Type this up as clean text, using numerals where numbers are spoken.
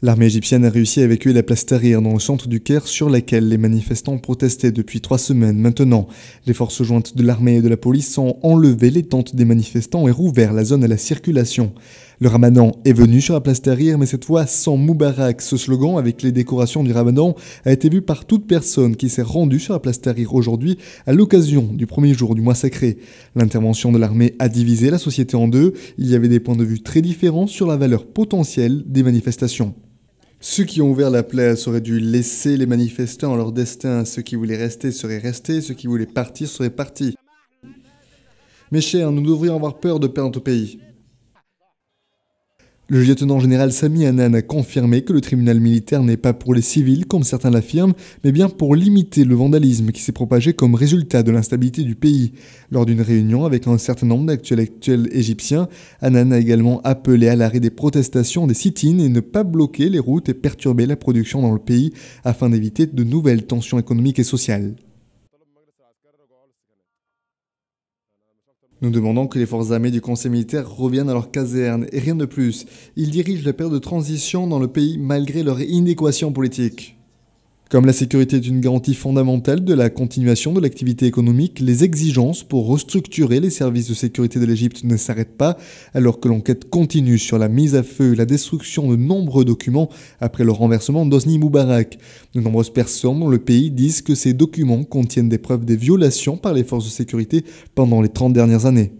L'armée égyptienne a réussi à évacuer la place Tahrir dans le centre du Caire sur laquelle les manifestants protestaient depuis 3 semaines maintenant. Les forces jointes de l'armée et de la police ont enlevé les tentes des manifestants et rouvert la zone à la circulation. Le ramadan est venu sur la place Tahrir, mais cette fois sans Moubarak. Ce slogan, avec les décorations du ramadan, a été vu par toute personne qui s'est rendue sur la place Tahrir aujourd'hui à l'occasion du premier jour du mois sacré. L'intervention de l'armée a divisé la société en deux. Il y avait des points de vue très différents sur la valeur potentielle des manifestations. Ceux qui ont ouvert la place auraient dû laisser les manifestants à leur destin. Ceux qui voulaient rester seraient restés, ceux qui voulaient partir seraient partis. Mes chers, nous devrions avoir peur de perdre notre pays. Le lieutenant général Sami Hannan a confirmé que le tribunal militaire n'est pas pour les civils, comme certains l'affirment, mais bien pour limiter le vandalisme qui s'est propagé comme résultat de l'instabilité du pays. Lors d'une réunion avec un certain nombre d'actuels égyptiens, Hannan a également appelé à l'arrêt des protestations des sit-ins et ne pas bloquer les routes et perturber la production dans le pays afin d'éviter de nouvelles tensions économiques et sociales. Nous demandons que les forces armées du Conseil militaire reviennent à leurs casernes et rien de plus. Ils dirigent la période de transition dans le pays malgré leur inadéquation politique. Comme la sécurité est une garantie fondamentale de la continuation de l'activité économique, les exigences pour restructurer les services de sécurité de l'Égypte ne s'arrêtent pas, alors que l'enquête continue sur la mise à feu et la destruction de nombreux documents après le renversement d'Hosni Moubarak. De nombreuses personnes dans le pays disent que ces documents contiennent des preuves des violations par les forces de sécurité pendant les 30 dernières années.